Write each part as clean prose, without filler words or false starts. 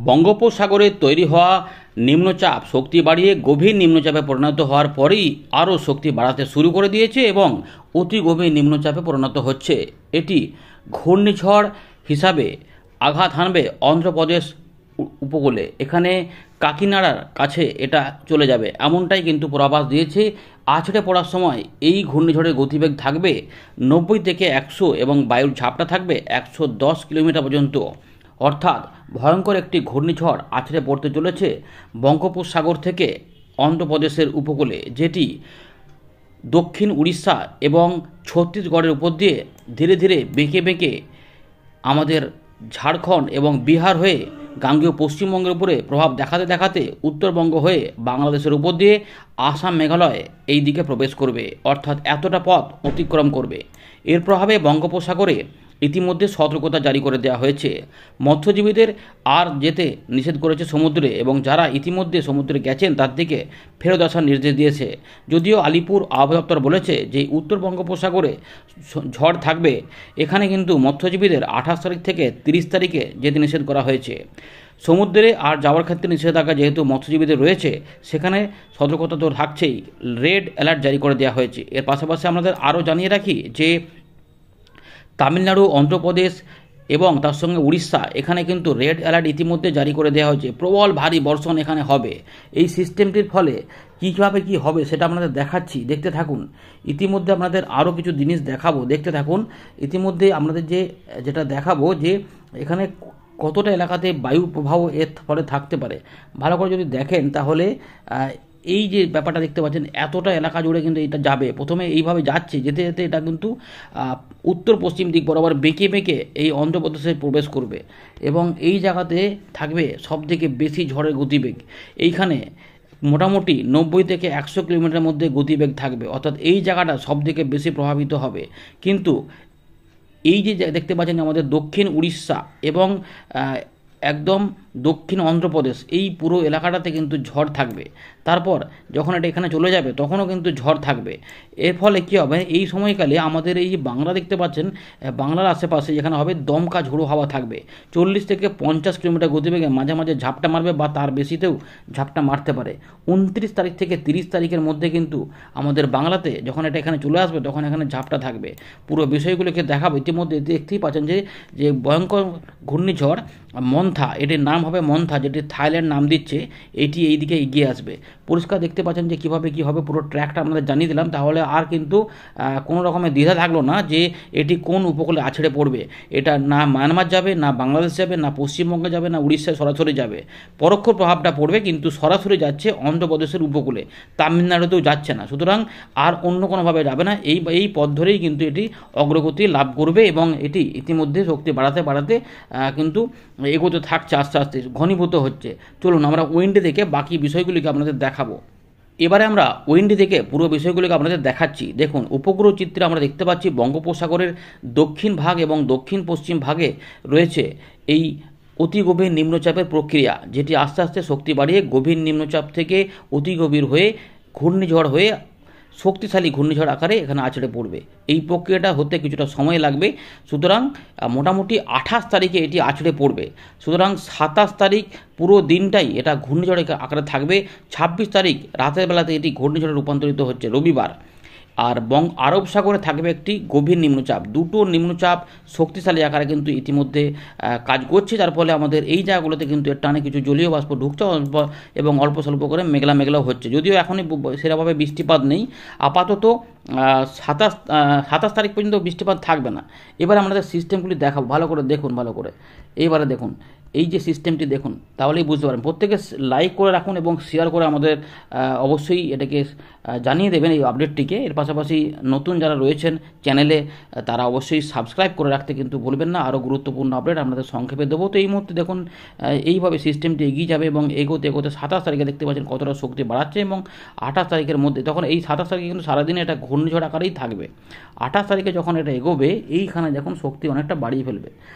বঙ্গোপসাগরে তৈরি হওয়া নিম্নচাপ শক্তি বাড়িয়ে গভীর নিম্নচাপে পরিণত হওয়ার পরেই আরও শক্তি বাড়াতে শুরু করে দিয়েছে এবং অতি গভীর নিম্নচাপে পরিণত হচ্ছে। এটি ঘূর্ণিঝড় হিসাবে আঘাত হানবে অন্ধ্রপ্রদেশ উপকূলে। এখানে কাকিনাড়ার কাছে এটা চলে যাবে, এমনটাই কিন্তু পূর্বাভাস দিয়েছে। আছড়ে পড়ার সময় এই ঘূর্ণিঝড়ের গতিবেগ থাকবে 90 থেকে 100 এবং বায়ুর ঝাপটা থাকবে 110 কিলোমিটার পর্যন্ত। অর্থাৎ ভয়ঙ্কর একটি ঘূর্ণিঝড় আছড়ে পড়তে চলেছে বঙ্গোপসাগর থেকে অন্ধ্রপ্রদেশের উপকূলে, যেটি দক্ষিণ উড়িষ্যা এবং ছত্তিশগড়ের উপর দিয়ে ধীরে ধীরে বেঁকে বেঁকে আমাদের ঝাড়খণ্ড এবং বিহার হয়ে গাঙ্গেয় পশ্চিমবঙ্গের উপরে প্রভাব দেখাতে দেখাতে উত্তরবঙ্গ হয়ে বাংলাদেশের উপর দিয়ে আসাম মেঘালয় এই দিকে প্রবেশ করবে। অর্থাৎ এতটা পথ অতিক্রম করবে। এর প্রভাবে বঙ্গোপসাগরে ইতিমধ্যে সতর্কতা জারি করে দেওয়া হয়েছে। মৎস্যজীবীদের আর যেতে নিষেধ করেছে সমুদ্রে, এবং যারা ইতিমধ্যে সমুদ্রে গেছেন তার দিকে ফেরত আসার নির্দেশ দিয়েছে। যদিও আলিপুর আবহাওয়া দপ্তর বলেছে যে উত্তর বঙ্গোপসাগরে ঝড় থাকবে, এখানে কিন্তু মৎস্যজীবীদের 28 তারিখ থেকে 30 তারিখে যেতে নিষেধ করা হয়েছে। সমুদ্রে আর যাওয়ার ক্ষেত্রে নিষেধাজ্ঞা যেহেতু মৎস্যজীবীদের রয়েছে, সেখানে সতর্কতা তো থাকছেই, রেড অ্যালার্ট জারি করে দেওয়া হয়েছে। এর পাশাপাশি আমাদের আরও জানিয়ে রাখি যে তামিলনাড়ু, অন্ধ্রপ্রদেশ এবং তার সঙ্গে উড়িষ্যা, এখানে কিন্তু রেড অ্যালার্ট ইতিমধ্যে জারি করে দেওয়া হয়েছে। প্রবল ভারী বর্ষণ এখানে হবে। এই সিস্টেমটির ফলে কীভাবে কী হবে সেটা আপনাদের দেখাচ্ছি, দেখতে থাকুন। ইতিমধ্যে আপনাদের আরও কিছু জিনিস দেখাবো, দেখতে থাকুন। ইতিমধ্যে আপনাদের যেটা দেখাবো যে এখানে কতটা এলাকাতে বায়ু প্রবাহ এর ফলে থাকতে পারে। ভালো করে যদি দেখেন তাহলে এই যে ব্যাপারটা দেখতে পাচ্ছেন, এতটা এলাকা জুড়ে কিন্তু এটা যাবে। প্রথমে এইভাবে যাচ্ছে, যেতে যেতে এটা কিন্তু উত্তর পশ্চিম দিক বরাবর বেঁকে বেঁকে এই অন্ধ্রপ্রদেশে প্রবেশ করবে, এবং এই জায়গাতে থাকবে সবথেকে বেশি ঝড়ের গতিবেগ। এইখানে মোটামুটি 90 থেকে 100 কিলোমিটারের মধ্যে গতিবেগ থাকবে। অর্থাৎ এই জায়গাটা সবথেকে বেশি প্রভাবিত হবে। কিন্তু এই যে দেখতে পাচ্ছেন আমাদের দক্ষিণ উড়িষ্যা এবং একদম দক্ষিণ অন্ধ্রপ্রদেশ, এই পুরো এলাকাটাতে কিন্তু ঝড় থাকবে। তারপর যখন এটা এখানে চলে যাবে তখনও কিন্তু ঝড় থাকবে। এর ফলে কী হবে, এই সময়কালে আমাদের এই যে বাংলা দেখতে পাচ্ছেন, বাংলার আশেপাশে যেখানে হবে দমকা ঝোড়ো হাওয়া থাকবে। 40 থেকে 50 কিলোমিটার গতিবেগে মাঝে মাঝে ঝাপটা মারবে বা তার বেশিতেও ঝাপটা মারতে পারে। 29 তারিখ থেকে 30 তারিখের মধ্যে কিন্তু আমাদের বাংলাতে যখন এটা এখানে চলে আসবে তখন এখানে ঝাপটা থাকবে। পুরো বিষয়গুলোকে দেখাবো। ইতিমধ্যে দেখতেই পাচ্ছেন যে ভয়ঙ্কর ঘূর্ণিঝড় মন্থা, এটির নাম হবে মন্থা, যেটি থাইল্যান্ড নাম দিচ্ছে, এটি এই দিকে এগিয়ে আসবে। পরিষ্কার দেখতে পাচ্ছেন যে কীভাবে কী হবে, পুরো ট্র্যাকটা আপনাদের জানিয়ে দিলাম। তাহলে আর কিন্তু কোনো রকমের দ্বিধা থাকলো না যে এটি কোন উপকূলে আছড়ে পড়বে। এটা না মায়ানমার যাবে, না বাংলাদেশ যাবে, না পশ্চিমবঙ্গে যাবে, না উড়িষ্যায় সরাসরি যাবে। পরোক্ষ প্রভাবটা পড়বে, কিন্তু সরাসরি যাচ্ছে অন্ধ্রপ্রদেশের উপকূলে, তামিলনাড়ুতেও যাচ্ছে না। সুতরাং আর অন্য কোনোভাবে যাবে না। এই পথ ধরেই কিন্তু এটি অগ্রগতি লাভ করবে, এবং এটি ইতিমধ্যে শক্তি বাড়াতে বাড়াতে কিন্তু এগোতে থাকছে, আস্তে আস্তে ঘনীভূত হচ্ছে। চলুন আমরা উইন্ডে থেকে বাকি বিষয়গুলিকে আপনাদের দেখাবো। এবারে আমরা উইন্ডে থেকে পুরো বিষয়গুলিকে আপনাদের দেখাচ্ছি। দেখুন, উপগ্রহ চিত্রে আমরা দেখতে পাচ্ছি বঙ্গোপসাগরের দক্ষিণ ভাগ এবং দক্ষিণ পশ্চিম ভাগে রয়েছে এই অতি গভীর নিম্নচাপের প্রক্রিয়া, যেটি আস্তে আস্তে শক্তি বাড়িয়ে গভীর নিম্নচাপ থেকে অতি গভীর হয়ে ঘূর্ণিঝড় হয়ে শক্তিশালী ঘূর্ণিঝড় আকারে এখানে আছড়ে পড়বে। এই প্রক্রিয়াটা হতে কিছুটা সময় লাগবে। সুতরাং মোটামুটি 28 তারিখে এটি আছড়ে পড়বে। সুতরাং 27 তারিখ পুরো দিনটাই এটা ঘূর্ণিঝড় আকারে থাকবে। 26 তারিখ রাতের বেলাতে এটি ঘূর্ণিঝড়ে রূপান্তরিত হচ্ছে রবিবার। আর আরব সাগরে থাকবে একটি গভীর নিম্নচাপ। দুটো নিম্নচাপ শক্তিশালী আকারে কিন্তু ইতিমধ্যে কাজ করছে, যার ফলে আমাদের এই জায়গাগুলোতে কিন্তু এর টানে কিছু জলীয় বাষ্প ঢুকছে এবং অল্প স্বল্প করে মেঘলা মেঘলাও হচ্ছে। যদিও এখনই সেরকমভাবে বৃষ্টিপাত নেই। আপাতত 27 তারিখ পর্যন্ত বৃষ্টিপাত থাকবে না। এবার আমাদের সিস্টেমগুলি দেখাবো, ভালো করে দেখুন, ভালো করে এইবারে দেখুন এই যে সিস্টেমটি দেখুন, তাহলেই বুঝতে পারেন। প্রত্যেকে লাইক করে রাখুন এবং শেয়ার করে আমাদের অবশ্যই এটাকে জানিয়ে দেবেন এই আপডেটটিকে। এর পাশাপাশি নতুন যারা রয়েছেন চ্যানেলে তারা অবশ্যই সাবস্ক্রাইব করে রাখতে কিন্তু ভুলবেন না। আরও গুরুত্বপূর্ণ আপডেট আপনাদের সংক্ষেপে দেবো। তো এই মুহূর্তে দেখুন এইভাবে সিস্টেমটি এগিয়ে যাবে এবং এগোতে এগোতে 27 তারিখে দেখতে পাচ্ছেন কতটা শক্তি বাড়াচ্ছে, এবং 28 তারিখের মধ্যে তখন এই 27 তারিখে কিন্তু সারাদিনে এটা ঘূর্ণিঝড় আকারেই থাকবে। 28 তারিখে যখন এটা এগোবে এইখানে যখন শক্তি অনেকটা বাড়িয়ে ফেলবে।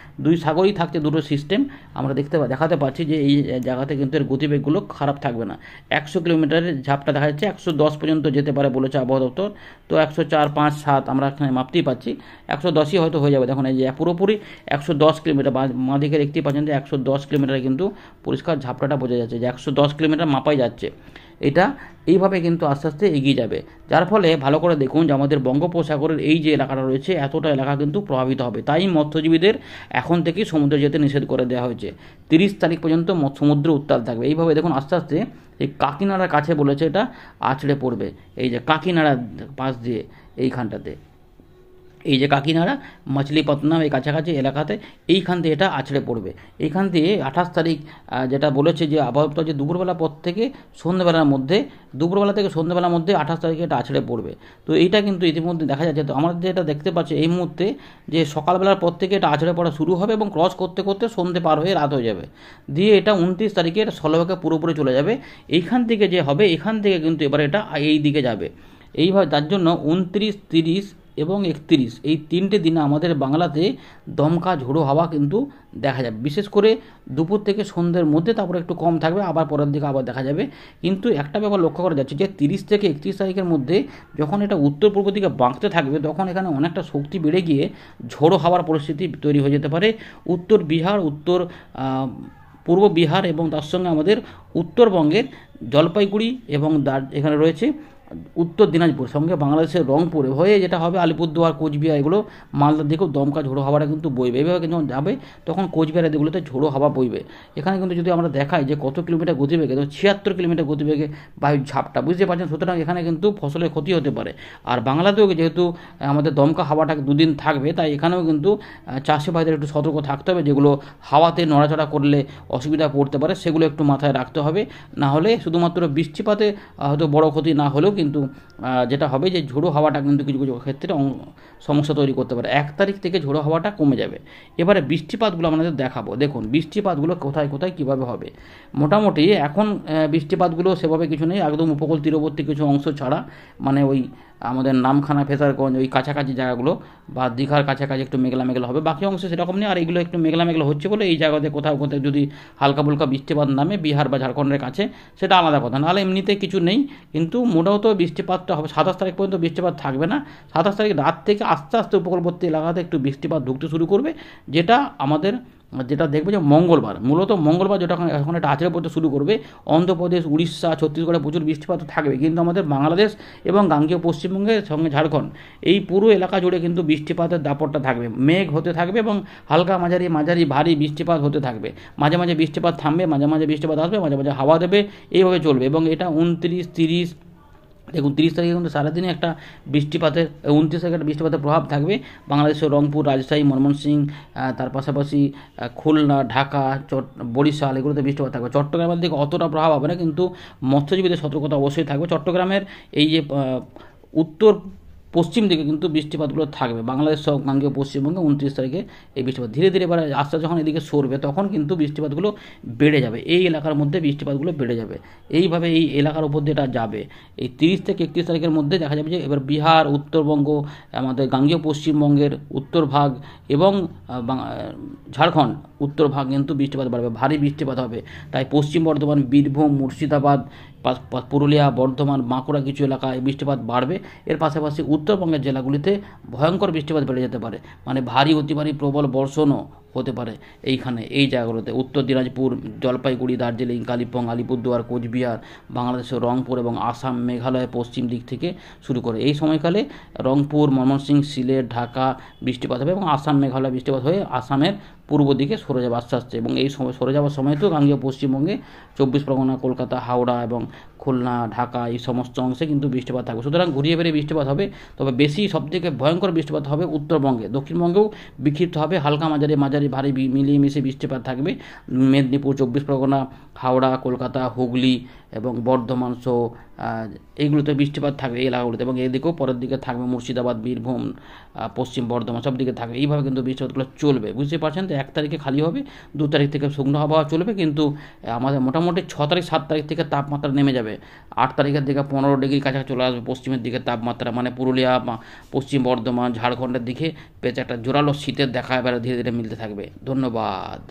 দুই সাগরেই থাকছে দুটো সিস্টেম, আমরা আমরা দেখাতে পাচ্ছি যে এই জায়গাতে কিন্তু এর গতিবেগগুলো খারাপ থাকবে না। 100 কিলোমিটারের ঝাপটা দেখা যাচ্ছে, 110 পর্যন্ত যেতে পারে বলেছে আবহাওয়া দপ্তর। তো 104, 5, 7 আমরা এখানে মাপতেই পাচ্ছি, 110ই হয়তো হয়ে যাবে। দেখুন এই যে পুরোপুরি 110 কিলোমিটার, বাঁ দিকে দেখতেই পাচ্ছেন যে 110 কিলোমিটারে কিন্তু পরিষ্কার ঝাপটাটা বোঝা যাচ্ছে যে 110 কিলোমিটার মাপাই যাচ্ছে। এটা এইভাবে কিন্তু আস্তে আস্তে এগিয়ে যাবে, যার ফলে ভালো করে দেখুন যে আমাদের বঙ্গোপসাগরের এই যে এলাকাটা রয়েছে এতটা এলাকা কিন্তু প্রভাবিত হবে। তাই মৎস্যজীবীদের এখন থেকেই সমুদ্রে যেতে নিষেধ করে দেওয়া হয়েছে। 30 তারিখ পর্যন্ত সমুদ্র উত্তাল থাকবে। এইভাবে দেখুন আস্তে আস্তে এই কাকিনাড়ার কাছে বলেছে এটা আছড়ে পড়বে, এই যে কাকিনাড়ার পাশ দিয়ে এইখানটাতে, এই যে কাকিনাড়া মাছলিপত্তনম এই কাছাকাছি এলাকাতে এইখান দিয়ে এটা আছড়ে পড়বে। এইখান দিয়ে 28 তারিখ যেটা বলেছে যে আবহাওয়া দপ্তর যে দুপুরবেলা পর থেকে সন্ধ্যেবেলার মধ্যে, দুপুরবেলা থেকে সন্ধ্যেবেলার মধ্যে 28 তারিখে এটা আছড়ে পড়বে। তো এইটা কিন্তু ইতিমধ্যে দেখা যাচ্ছে। তো আমরা যেটা দেখতে পাচ্ছি এই মুহূর্তে যে সকালবেলার পর থেকে এটা আছড়ে পড়া শুরু হবে এবং ক্রস করতে করতে সন্ধ্যে পার হয়ে রাত হয়ে যাবে, দিয়ে এটা 29 তারিখে এটা স্থলভাগে পুরোপুরি চলে যাবে। এইখান থেকে যে হবে এখান থেকে কিন্তু এবার এটা এই দিকে যাবে এইভাবে। তার জন্য 29, 30 এবং 31 এই 3টে দিনে আমাদের বাংলাতে দমকা ঝোড়ো হাওয়া কিন্তু দেখা যাবে, বিশেষ করে দুপুর থেকে সন্ধ্যের মধ্যে, তারপরে একটু কম থাকবে, আবার পরের দিকে আবার দেখা যাবে। কিন্তু একটা ব্যাপার লক্ষ্য করা যাচ্ছে যে 30 থেকে 31 তারিখের মধ্যে যখন এটা উত্তর পূর্ব দিকে বাঁকতে থাকবে তখন এখানে অনেকটা শক্তি বেড়ে গিয়ে ঝোড়ো হাওয়ার পরিস্থিতি তৈরি হয়ে যেতে পারে। উত্তর বিহার, উত্তর পূর্ব বিহার এবং তার সঙ্গে আমাদের উত্তরবঙ্গের জলপাইগুড়ি এবং এখানে রয়েছে উত্তর দিনাজপুর, সঙ্গে বাংলাদেশের রংপুর হয়ে যেটা হবে আলিপুরদুয়ার, কোচবিহার, এগুলো মালদার দিকেও দমকা ঝোড়ো হাওয়াটা কিন্তু বইবে। এইভাবে কিন্তু যাবে তখন কোচবিহারের দিকগুলোতে ঝোড়ো হাওয়া বইবে। এখানে কিন্তু যদি আমরা দেখাই যে কত কিলোমিটার গতিবেগে, তো 76 কিলোমিটার গতিবেগে বায়ুর ঝাপটা, বুঝতে পারছেন। সুতরাং এখানে কিন্তু ফসলের ক্ষতি হতে পারে। আর বাংলাতেও যেহেতু আমাদের দমকা হাওয়াটা দুদিন থাকবে, তাই এখানেও কিন্তু চাষি ভাইদের একটু সতর্ক থাকতে হবে। যেগুলো হাওয়াতে নড়াচড়া করলে অসুবিধা পড়তে পারে সেগুলো একটু মাথায় রাখতে হবে। না হলে শুধুমাত্র বৃষ্টিপাতে হয়তো বড় ক্ষতি না হলেও কিন্তু যেটা হবে যে ঝোড়ো হাওয়াটা কিন্তু কিছু কিছু ক্ষেত্রে সমস্যা তৈরি করতে পারে। 1 তারিখ থেকে ঝোড়ো হাওয়াটা কমে যাবে। এবারে বৃষ্টিপাতগুলো আমাদের দেখাবো। দেখুন বৃষ্টিপাতগুলো কোথায় কোথায় কীভাবে হবে। মোটামুটি এখন বৃষ্টিপাতগুলো সেভাবে কিছু নেই, একদম উপকূল তীরবর্তী কিছু অংশ ছাড়া, মানে ওই আমাদের নামখানা, ফেজারগঞ্জ, ওই কাছাকাছি জায়গাগুলো বা দীঘার কাছাকাছি একটু মেঘলা মেঘলা হবে, বাকি অংশে সেরকম নেই। আর এইগুলো একটু মেঘলা মেঘলা হচ্ছে বলে এই জায়গাতে কোথাও কোথাও যদি হালকা ফুলকা বৃষ্টিপাত নামে বিহার বা ঝাড়খণ্ডের কাছে, সেটা আলাদা কথা, নাহলে এমনিতে কিছু নেই। কিন্তু মোটামুটি বৃষ্টিপাতটা হবে 27 তারিখ পর্যন্ত বৃষ্টিপাত থাকবে না। 27 তারিখ রাত থেকে আস্তে আস্তে উপকূলবর্তী এলাকাতে একটু বৃষ্টিপাত ঢুকতে শুরু করবে, যেটা দেখবে যে মঙ্গলবার, মূলত মঙ্গলবার যেটা এখন একটা আছড়ে পড়তে শুরু করবে। অন্ধ্রপ্রদেশ, উড়িষ্যা, ছত্তিশগড়ে প্রচুর বৃষ্টিপাত থাকবে, কিন্তু আমাদের বাংলাদেশ এবং গাঙ্গেয় পশ্চিমবঙ্গের সঙ্গে ঝাড়খণ্ড এই পুরো এলাকা জুড়ে কিন্তু বৃষ্টিপাতের দাপটটা থাকবে, মেঘ হতে থাকবে এবং হালকা মাঝারি ভারী বৃষ্টিপাত হতে থাকবে। মাঝে মাঝে বৃষ্টিপাত থামবে, মাঝে মাঝে বৃষ্টিপাত আসবে, মাঝে মাঝে হাওয়া দেবে, এইভাবে চলবে। এবং এটা 29, 30, দেখুন 30 তারিখে কিন্তু সারাদিনে একটা বৃষ্টিপাতের, 29 তারিখে একটা বৃষ্টিপাতের প্রভাব থাকবে বাংলাদেশের রংপুর, রাজশাহী, ময়মনসিংহ, তার পাশাপাশি খুলনা, ঢাকা, বরিশাল, এগুলোতে বৃষ্টিপাত থাকবে। চট্টগ্রামের দিকে অতটা প্রভাব হবে না, কিন্তু মৎস্যজীবীদের সতর্কতা অবশ্যই থাকবে। চট্টগ্রামের এই যে উত্তর পশ্চিম দিকে কিন্তু বৃষ্টিপাতগুলো থাকবে। বাংলাদেশ সহ গাঙ্গেয় পশ্চিমবঙ্গে 29 তারিখে এই বৃষ্টিপাত ধীরে ধীরে এবার আস্তে যখন এদিকে সরবে তখন কিন্তু বৃষ্টিপাতগুলো বেড়ে যাবে, এই এলাকার মধ্যে বৃষ্টিপাতগুলো বেড়ে যাবে। এইভাবে এই এলাকার উপর দিয়ে এটা যাবে। এই 30 থেকে 31 তারিখের মধ্যে দেখা যাবে যে এবার বিহার, উত্তরবঙ্গ, আমাদের গাঙ্গেয় পশ্চিমবঙ্গের উত্তর ভাগ এবং ঝাড়খণ্ড উত্তর ভাগ কিন্তু বৃষ্টিপাত বাড়বে, ভারী বৃষ্টিপাত হবে। তাই পশ্চিম বর্ধমান, বীরভূম, মুর্শিদাবাদ, পুরুলিয়া, বর্ধমান, বাঁকুড়া কিছু এলাকায় বৃষ্টিপাত বাড়বে। এর পাশাপাশি উত্তরবঙ্গের জেলাগুলিতে ভয়ঙ্কর বৃষ্টিপাত বেড়ে যেতে পারে, মানে ভারী অতি ভারী প্রবল বর্ষণও হতে পারে এইখানে, এই জায়গাগুলোতে। উত্তর দিনাজপুর, জলপাইগুড়ি, দার্জিলিং, কালিম্পং, আলিপুরদুয়ার, কোচবিহার, বাংলাদেশের রংপুর এবং আসাম, মেঘালয়ের পশ্চিম দিক থেকে শুরু করে এই সময়কালে রংপুর, ময়মনসিংহ, সিলেট, ঢাকা বৃষ্টিপাত হবে এবং আসাম, মেঘালয় বৃষ্টিপাত হয়ে আসামের পূর্ব দিকে সরে যাবে আস্তে আস্তে। এবং এই সময় সরে যাওয়ার সময় তো গাঙ্গেয় পশ্চিমবঙ্গে 24 পরগনা, কলকাতা, হাওড়া এবং খুলনা, ঢাকা এই সমস্ত অংশে কিন্তু বৃষ্টিপাত থাকবে। সুতরাং ঘুরিয়ে বেরিয়ে বৃষ্টিপাত হবে, তবে বেশি সবথেকে ভয়ঙ্কর বৃষ্টিপাত হবে উত্তরবঙ্গে। দক্ষিণবঙ্গেও বিক্ষিপ্ত হবে, হালকা মাঝারি ভারী মিলিয়ে মিশে বৃষ্টিপাত থাকবে। মেদিনীপুর, 24 পরগনা, হাওড়া, কলকাতা, হুগলি এবং বর্ধমান সহ এইগুলোতে বৃষ্টিপাত থাকবে এই এলাকাগুলোতে। এবং এদিকেও পরের দিকে থাকবে মুর্শিদাবাদ, বীরভূম, পশ্চিম বর্ধমান, সব দিকে থাকবে। এইভাবে কিন্তু বৃষ্টিপাতগুলো চলবে, বুঝতে পারছেন। তো 1 তারিখে খালি হবে, 2 তারিখ থেকে শুকনো আবহাওয়া চলবে, কিন্তু আমাদের মোটামুটি 6 তারিখ 7 তারিখ থেকে তাপমাত্রা নেমে যাবে। 8 তারিখের দিকে 15 ডিগ্রি কাছাকাছি চলে আসবে পশ্চিমের দিকে তাপমাত্রা, মানে পুরুলিয়া, পশ্চিম বর্ধমান, ঝাড়খণ্ডের দিকে পেঁচে একটা জোরালো শীতের দেখা এবারে ধীরে ধীরে মিলতে থাকবে। ধন্যবাদ।